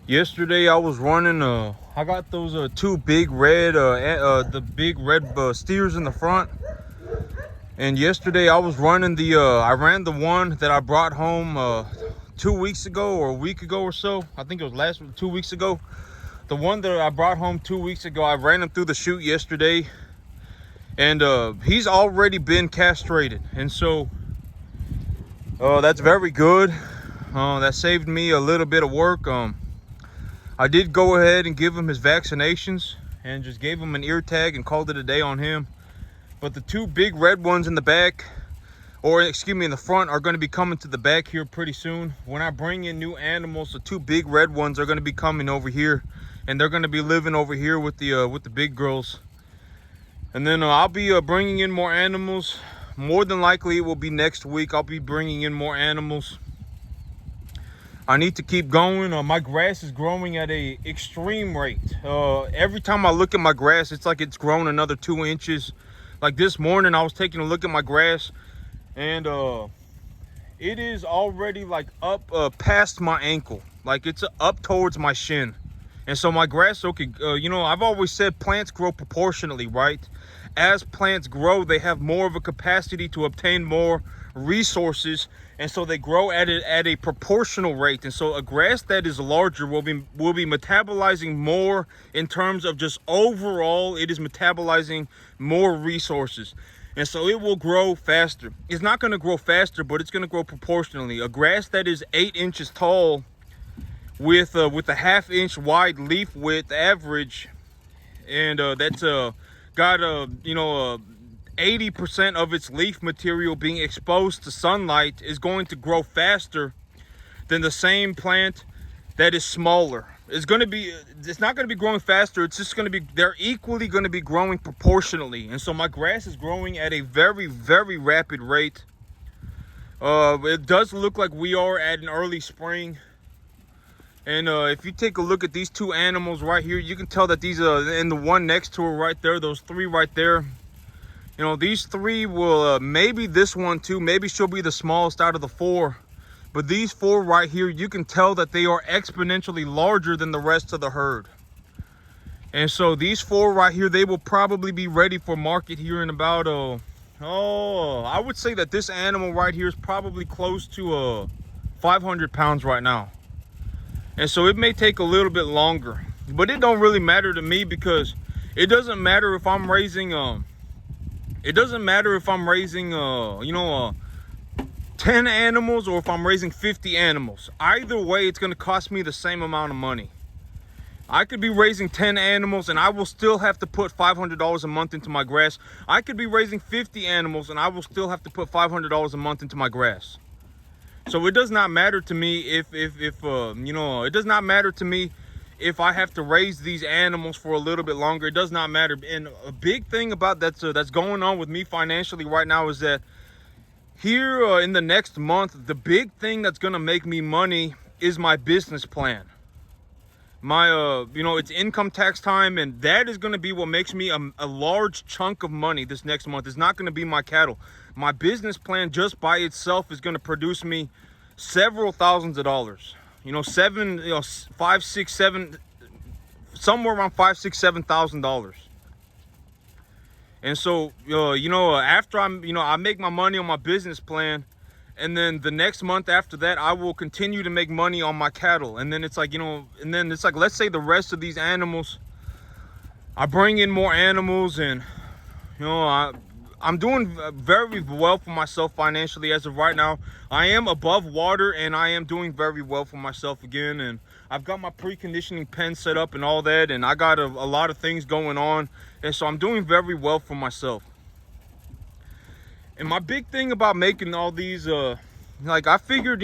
Yesterday I was running. I got those two big red, the big red steers in the front. And yesterday I was running I ran the one that I brought home 2 weeks ago or a week ago or so. I think it was 2 weeks ago. The one that I brought home 2 weeks ago, I ran him through the chute yesterday, and he's already been castrated, and so that's very good. That saved me a little bit of work. I did go ahead and give him his vaccinations and just gave him an ear tag and called it a day on him. But the two big red ones in the back, or excuse me, in the front, are going to be coming to the back here pretty soon. When I bring in new animals, the two big red ones are going to be coming over here, and they're going to be living over here with the big girls. And then I'll be bringing in more animals. More than likely, it will be next week. I'll be bringing in more animals. I need to keep going. My grass is growing at a extreme rate. Every time I look at my grass, it's like it's grown another 2 inches. Like this morning, I was taking a look at my grass, and it is already like up past my ankle. Like it's up towards my shin. And so my grass, okay, I've always said plants grow proportionally, right? As plants grow, they have more of a capacity to obtain more resources, and so they grow at a proportional rate. And so a grass that is larger will be metabolizing more in terms of just overall, it is metabolizing more resources. And so it will grow faster. It's not going to grow faster, but it's going to grow proportionally. A grass that is 8 inches tall with a 1/2 inch wide leaf width average, and that's got 80% of its leaf material being exposed to sunlight, is going to grow faster than the same plant that is smaller. It's not going to be growing faster. It's just going to be, they're equally going to be growing proportionally. And so my grass is growing at a very, very rapid rate. It does look like we are at an early spring. And if you take a look at these two animals right here, you can tell that these and the one next to her right there, those three right there, these three will, maybe this one too, maybe she'll be the smallest out of the four. But these four right here, you can tell that they are exponentially larger than the rest of the herd. And so these four right here, they will probably be ready for market here in about, I would say that this animal right here is probably close to 500 pounds right now. And so it may take a little bit longer. But it don't really matter to me, because it doesn't matter if I'm raising 10 animals or if I'm raising 50 animals. Either way, it's going to cost me the same amount of money. I could be raising 10 animals and I will still have to put $500 a month into my grass. I could be raising 50 animals and I will still have to put $500 a month into my grass. So it does not matter to me it does not matter to me if I have to raise these animals for a little bit longer. It does not matter. And a big thing about that's going on with me financially right now is that here in the next month, the big thing that's going to make me money is my business plan. My it's income tax time, and that is going to be what makes me a large chunk of money this next month. It's not going to be my cattle. My business plan just by itself is going to produce me several thousands of dollars. $5, 6, 7, somewhere around $5, 6, $7,000. And so, after I make my money on my business plan, and then the next month after that, I will continue to make money on my cattle. And then it's like, let's say the rest of these animals, I bring in more animals, and, I'm doing very well for myself financially as of right now. I am above water, and I am doing very well for myself again. And I've got my preconditioning pen set up and all that, and I got a lot of things going on. And so I'm doing very well for myself. And my big thing about making all these, I figured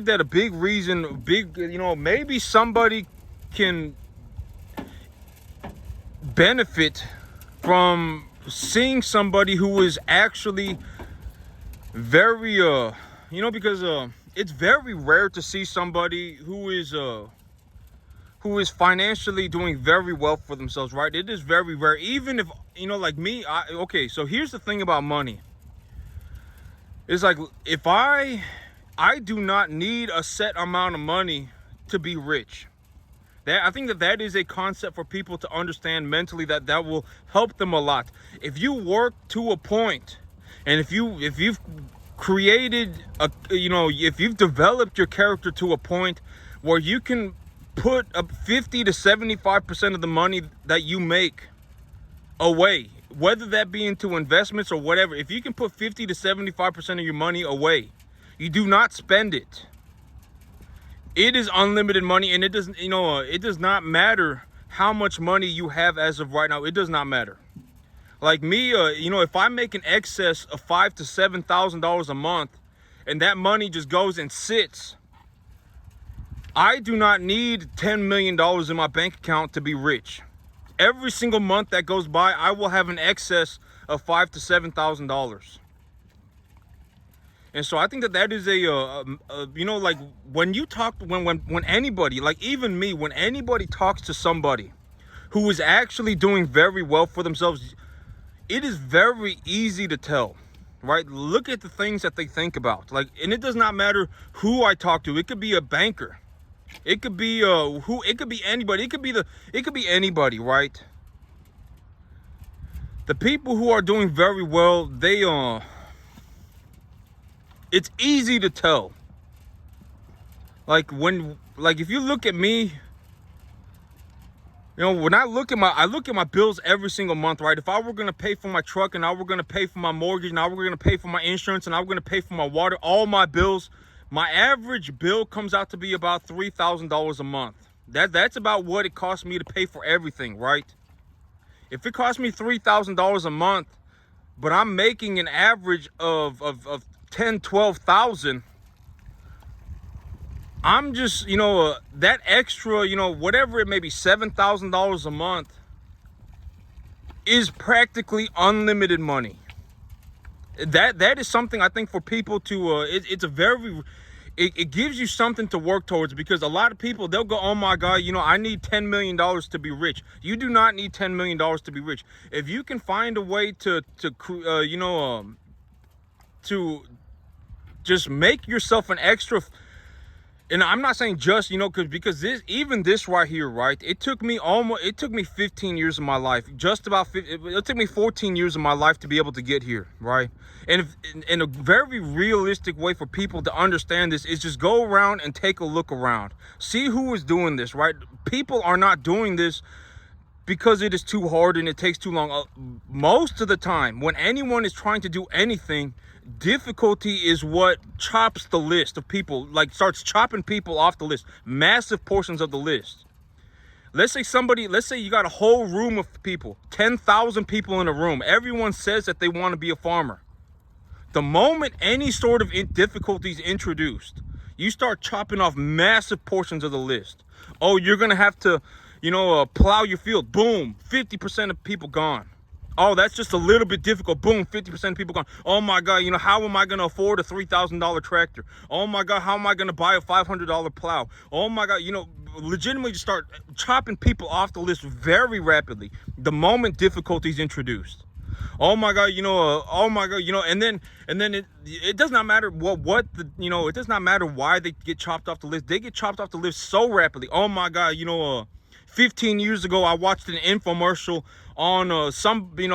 that a big reason, maybe somebody can benefit from seeing somebody who is actually very, because it's very rare to see somebody who is financially doing very well for themselves, right? It is very rare. Even if, like me, okay, so here's the thing about money. It's like, if I I do not need a set amount of money to be rich. I think that is a concept for people to understand mentally, that will help them a lot. If you work to a point, and if you've created if you've developed your character to a point where you can put up 50 to 75% of the money that you make away, whether that be into investments or whatever, if you can put 50 to 75% of your money away, you do not spend it. It is unlimited money, and it doesn't, it does not matter how much money you have as of right now. It does not matter. Like me, if I make an excess of $5,000 to $7,000 a month, and that money just goes and sits, I do not need $10 million in my bank account to be rich. Every single month that goes by, I will have an excess of $5,000 to $7,000. And so I think that is like when you talk, when anybody, like even me, when anybody talks to somebody who is actually doing very well for themselves, it is very easy to tell, right? Look at the things that they think about. Like, and it does not matter who I talk to. It could be a banker. It could be it could be anybody. It could be anybody, right? The people who are doing very well, it's easy to tell. Like if you look at me, when I look at my bills every single month, right? If I were going to pay for my truck, and I were going to pay for my mortgage, and I were going to pay for my insurance, and I were going to pay for my water, all my bills, my average bill comes out to be about $3,000 a month. That's about what it costs me to pay for everything, right? If it costs me $3,000 a month, but I'm making an average of 10, 12,000, I'm just, that extra, whatever it may be, $7,000 a month is practically unlimited money. That is something I think for people to, it gives you something to work towards, because a lot of people, they'll go, oh my God, I need $10 million to be rich. You do not need $10 million to be rich. If you can find a way to just make yourself an extra, and I'm not saying just, because this right here, right? It took me 15 years of my life, it took me 14 years of my life to be able to get here, right? And in a very realistic way for people to understand this is just go around and take a look around. See who is doing this, right? People are not doing this because it is too hard and it takes too long. Most of the time, when anyone is trying to do anything, difficulty is what chops the list of people, like starts chopping people off the list, massive portions of the list. Let's say you got a whole room of people, 10,000 people in a room. Everyone says that they want to be a farmer. The moment any sort of difficulty is introduced, you start chopping off massive portions of the list. Oh, you're going to have to, plow your field. Boom, 50% of people gone. Oh, that's just a little bit difficult. Boom, 50% of people gone. Oh my God, how am I going to afford a $3,000 tractor? Oh my God, how am I going to buy a $500 plow? Oh my God, legitimately just start chopping people off the list very rapidly the moment difficulty is introduced. Oh my God, oh my God, and then it does not matter it does not matter why they get chopped off the list. They get chopped off the list so rapidly. Oh my God, 15 years ago, I watched an infomercial on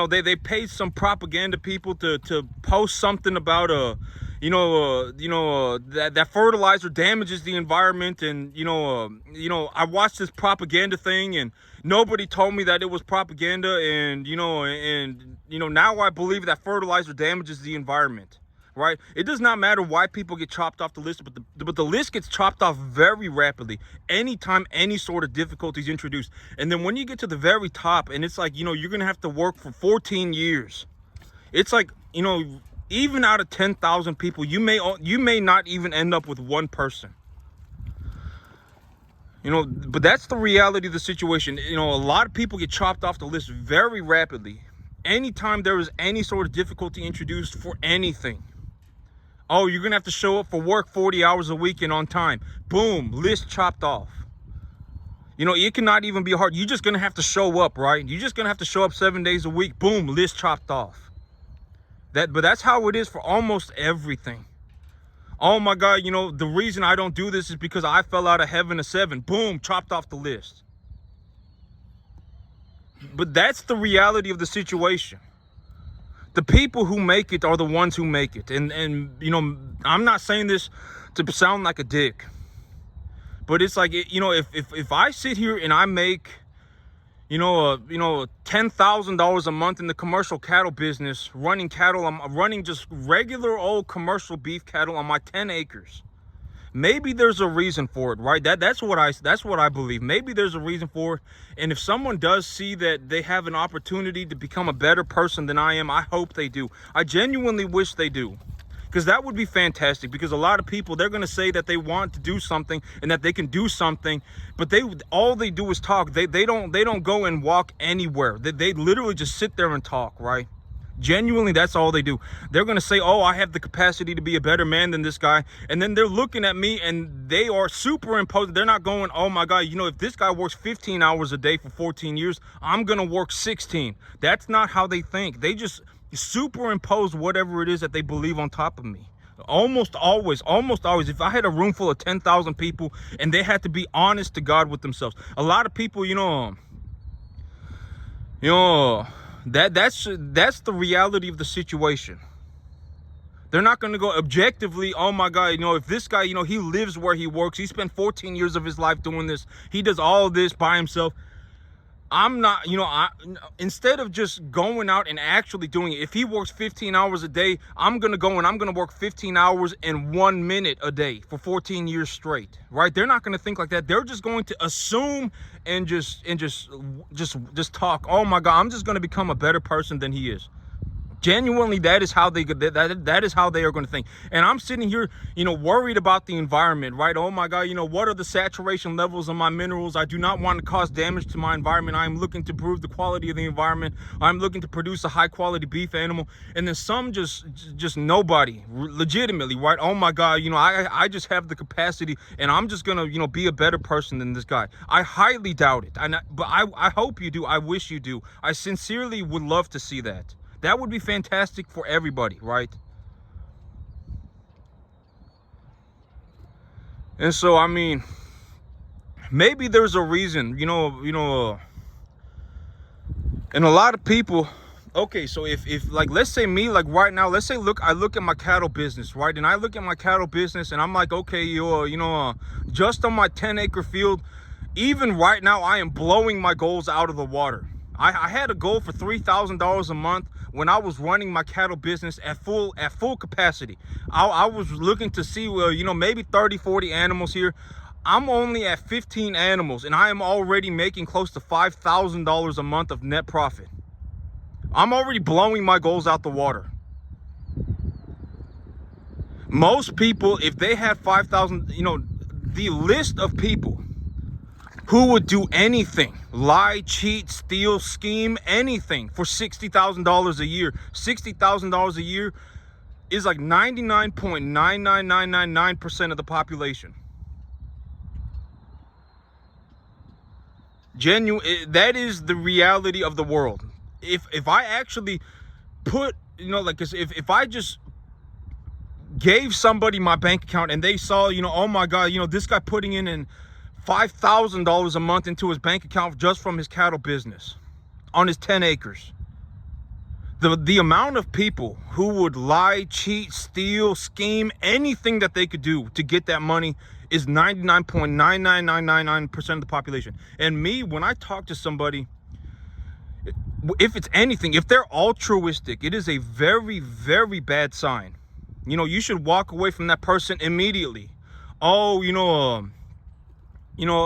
they paid some propaganda people to post something about that fertilizer damages the environment, and I watched this propaganda thing, and nobody told me that it was propaganda, and now I believe that fertilizer damages the environment. Right? It does not matter why people get chopped off the list, but the list gets chopped off very rapidly anytime any sort of difficulty is introduced. And then when you get to the very top, and it's like, you're going to have to work for 14 years. It's like, even out of 10,000 people, you may not even end up with one person. But that's the reality of the situation. A lot of people get chopped off the list very rapidly anytime there is any sort of difficulty introduced for anything. Oh, you're going to have to show up for work 40 hours a week and on time. Boom, list chopped off. It cannot even be hard. You're just going to have to show up, right? You're just going to have to show up 7 days a week. Boom, list chopped off. But that's how it is for almost everything. Oh my God, the reason I don't do this is because I fell out of heaven a 7. Boom, chopped off the list. But that's the reality of the situation. The people who make it are the ones who make it. And I'm not saying this to sound like a dick, but it's like, if I sit here and I make, $10,000 a month in the commercial cattle business, running cattle, I'm running just regular old commercial beef cattle on my 10 acres. Maybe there's a reason for it, right? That's what I believe. Maybe there's a reason for it. And if someone does see that they have an opportunity to become a better person than I am, I hope they do. I genuinely wish they do. Because that would be fantastic. Because a lot of people, they're going to say that they want to do something and that they can do something, but all they do is talk. They don't go and walk anywhere. They literally just sit there and talk, right? Genuinely, that's all they do. They're going to say, oh, I have the capacity to be a better man than this guy. And then they're looking at me and they are superimposing. They're not going, oh my God, if this guy works 15 hours a day for 14 years, I'm going to work 16. That's not how they think. They just superimpose whatever it is that they believe on top of me. Almost always, if I had a room full of 10,000 people and they had to be honest to God with themselves. A lot of people, that's the reality of the situation. They're not going to go objectively, oh my God, if this guy, he lives where he works, he spent 14 years of his life doing this, he does all of this by himself. I'm not, instead of just going out and actually doing it, if he works 15 hours a day, I'm going to go and I'm going to work 15 hours and 1 minute a day for 14 years straight, right? They're not going to think like that. They're just going to assume and just talk. Oh my God, I'm just going to become a better person than he is. Genuinely, that is how they are going to think. And I'm sitting here, worried about the environment, right? Oh my God, what are the saturation levels of my minerals? I do not want to cause damage to my environment. I'm looking to improve the quality of the environment. I'm looking to produce a high quality beef animal. And then some just nobody, legitimately, right? Oh my God, I just have the capacity and I'm just going to, be a better person than this guy. I highly doubt it. But I hope you do. I wish you do. I sincerely would love to see that. That would be fantastic for everybody, right? And so, I mean, maybe there's a reason, and a lot of people, okay, so if like, let's say me, like right now, let's say, I look at my cattle business, right? And I look at my cattle business and I'm like, okay, just on my 10-acre field, even right now, I am blowing my goals out of the water. I had a goal for $3,000 a month when I was running my cattle business at full capacity. I was looking to see, maybe 30, 40 animals here. I'm only at 15 animals and I am already making close to $5,000 a month of net profit. I'm already blowing my goals out the water. Most people, if they had 5,000, the list of people who would do anything, lie, cheat, steal, scheme, anything for $60,000 a year. $60,000 a year is like 99.99999% of the population. That is the reality of the world. If I actually put, if I just gave somebody my bank account and they saw, oh my God, this guy putting in $5,000 a month into his bank account just from his cattle business on his 10 acres. The amount of people who would lie, cheat, steal, scheme, anything that they could do to get that money is 99.99999% of the population. And me, when I talk to somebody, if it's anything, if they're altruistic, it is a very, very bad sign. You should walk away from that person immediately. Oh,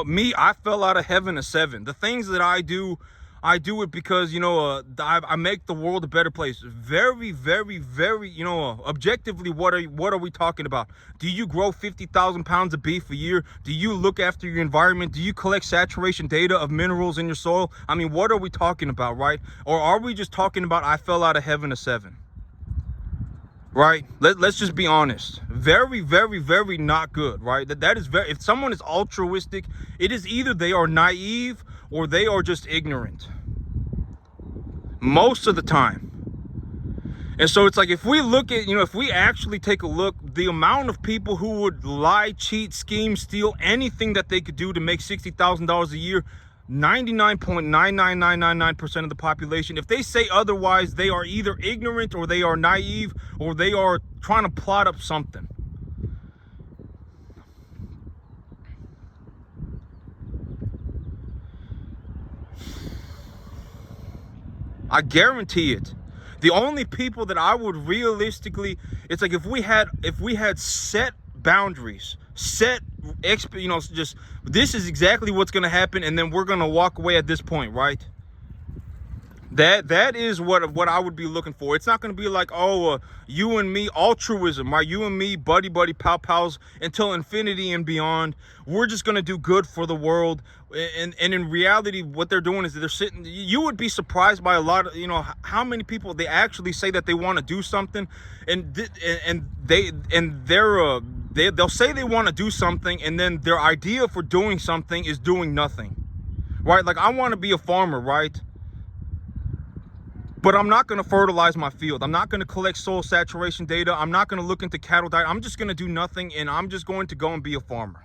me, I fell out of heaven a 7. The things that I do it because, I make the world a better place. Very, very, very, objectively, what are we talking about? Do you grow 50,000 pounds of beef a year? Do you look after your environment? Do you collect saturation data of minerals in your soil? I mean, what are we talking about, right? Or are we just talking about I fell out of heaven a 7? Right? Let's just be honest. Very, very, very not good, right? That is very, if someone is altruistic, it is either they are naive or they are just ignorant. Most of the time. And so it's like, if we look at, if we actually take a look, the amount of people who would lie, cheat, scheme, steal, anything that they could do to make $60,000 a year, 99.99999% of the population, if they say otherwise, they are either ignorant, or they are naive, or they are trying to plot up something. I guarantee it. The only people that I would realistically, it's like, if we had set boundaries, set just, this is exactly what's going to happen, and then we're going to walk away at this point, right? That is what I would be looking for. It's not going to be like, oh, you and me, altruism, right? You and me, buddy, pals, until infinity and beyond. We're just going to do good for the world. And in reality, what they're doing is they're sitting. You would be surprised by a lot of, how many people they actually say that they want to do something, they'll say they want to do something, and then their idea for doing something is doing nothing, right? Like, I want to be a farmer, right? But I'm not going to fertilize my field. I'm not going to collect soil saturation data. I'm not going to look into cattle diet. I'm just going to do nothing, and I'm just going to go and be a farmer.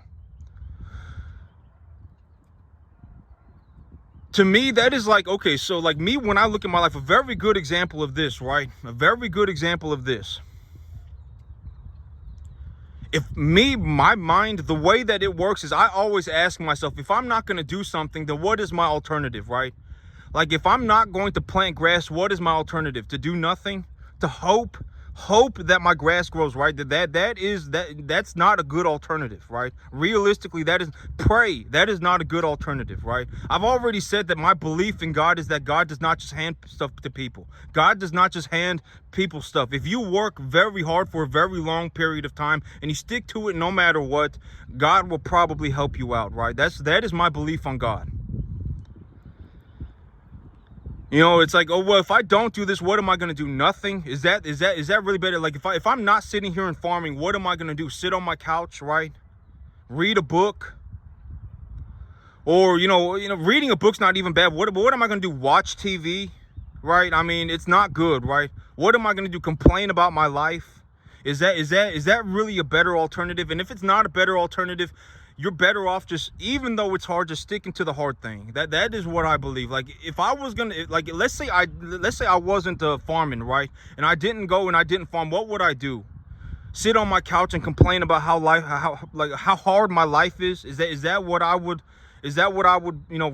To me, that is like, okay, so like me, when I look at my life, a very good example of this, right? A very good example of this. My mind, the way that it works is, I always ask myself, if I'm not going to do something, then what is my alternative, right? Like, if I'm not going to plant grass, what is my alternative? To do nothing? To hope that my grass grows, right? That's not a good alternative, right? Realistically, pray. That is not a good alternative, right? I've already said that my belief in God is that God does not just hand stuff to people. God does not just hand people stuff. If you work very hard for a very long period of time and you stick to it no matter what, God will probably help you out, right? That is my belief on God. It's like, oh, well, if I don't do this, what am I going to do? Nothing? Is that really better? Like, if I'm not sitting here and farming, what am I going to do? Sit on my couch, right? Read a book? Or, reading a book's not even bad. What am I going to do? Watch TV, right? I mean, it's not good, right? What am I going to do? Complain about my life? Is that really a better alternative? And if it's not a better alternative, you're better off just, even though it's hard, just sticking to the hard thing. That is what I believe. Like, if I was gonna, like, let's say I wasn't farming, right? And I didn't go and I didn't farm. What would I do? Sit on my couch and complain about how hard my life is? Is that what I would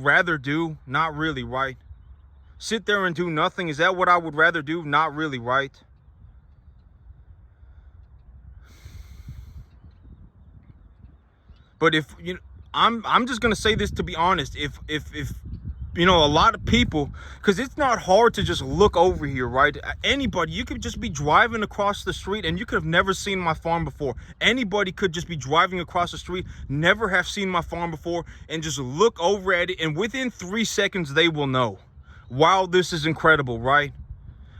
rather do? Not really, right? Sit there and do nothing. Is that what I would rather do? Not really, right? But if I'm just gonna say this, to be honest. If a lot of people, because it's not hard to just look over here, right? Anybody, you could just be driving across the street and you could have never seen my farm before. Anybody could just be driving across the street, never have seen my farm before, and just look over at it, and within 3 seconds they will know. Wow, this is incredible, right?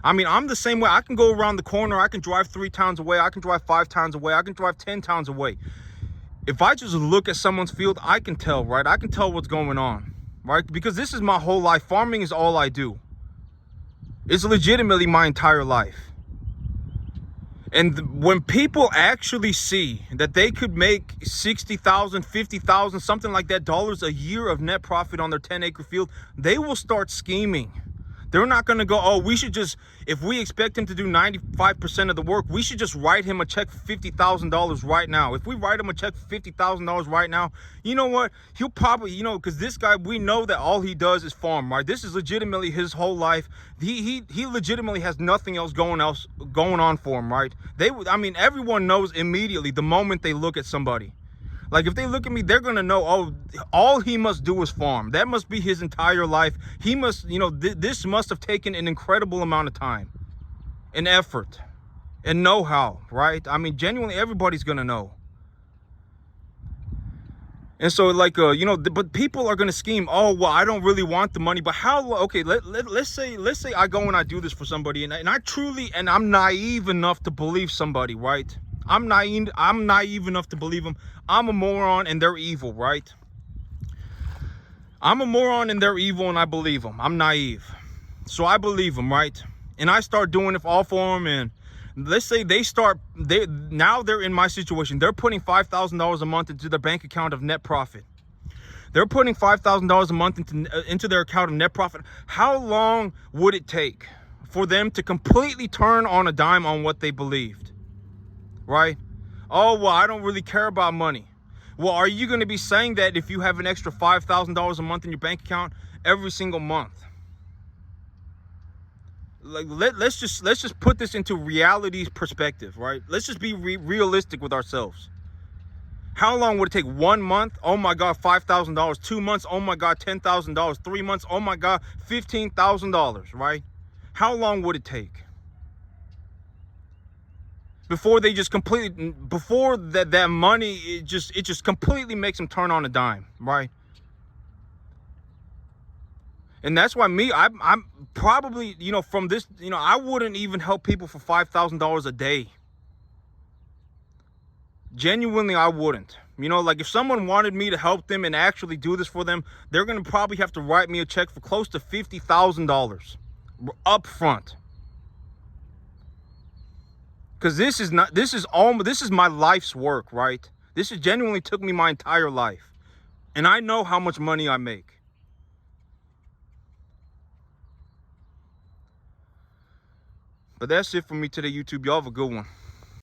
I mean, I'm the same way. I can go around the corner, I can drive 3 towns away, I can drive 5 towns away, I can drive 10 towns away. If I just look at someone's field, I can tell, right? I can tell what's going on, right? Because this is my whole life. Farming is all I do. It's legitimately my entire life. And when people actually see that they could make 60,000, 50,000, something like that, dollars a year of net profit on their 10-acre field, they will start scheming. They're not going to go, oh, we should just, if we expect him to do 95% of the work, we should just write him a check for $50,000 right now. If we write him a check for $50,000 right now, you know what? He'll probably, because this guy, we know that all he does is farm, right? This is legitimately his whole life. He legitimately has nothing else going on for him, right? Everyone knows immediately the moment they look at somebody. Like, if they look at me, they're going to know, oh, all he must do is farm. That must be his entire life. He must, this must have taken an incredible amount of time and effort and know-how, right? I mean, genuinely, everybody's going to know. And so, like, but people are going to scheme, oh, well, I don't really want the money. But how, okay, let's say I go and I do this for somebody, and I truly, and I'm naive enough to believe somebody, right? I'm naive enough to believe them. I'm a moron and they're evil, right? I'm a moron and they're evil and I believe them. I'm naive. So I believe them, right? and I start doing it all for them, and let's say now they're in my situation. They're putting $5,000 a month into their bank account of net profit. They're putting $5,000 a month into their account of net profit. How long would it take for them to completely turn on a dime on what they believed? Right? Oh, well, I don't really care about money. Well, are you going to be saying that if you have an extra $5,000 a month in your bank account every single month? Like, let's just put this into reality's perspective, right? Let's just be realistic with ourselves. How long would it take? 1 month? Oh my God, $5,000. 2 months? Oh my God, $10,000. 3 months? Oh my God, $15,000, right? How long would it take? Before they just completely, before that money, it just completely makes them turn on a dime, right? And that's why I'm probably, from this, I wouldn't even help people for $5,000 a day. Genuinely, I wouldn't. Like if someone wanted me to help them and actually do this for them, they're going to probably have to write me a check for close to $50,000 up front. Because this is my life's work, right? This has genuinely took me my entire life. And I know how much money I make. But that's it for me today, YouTube. Y'all have a good one.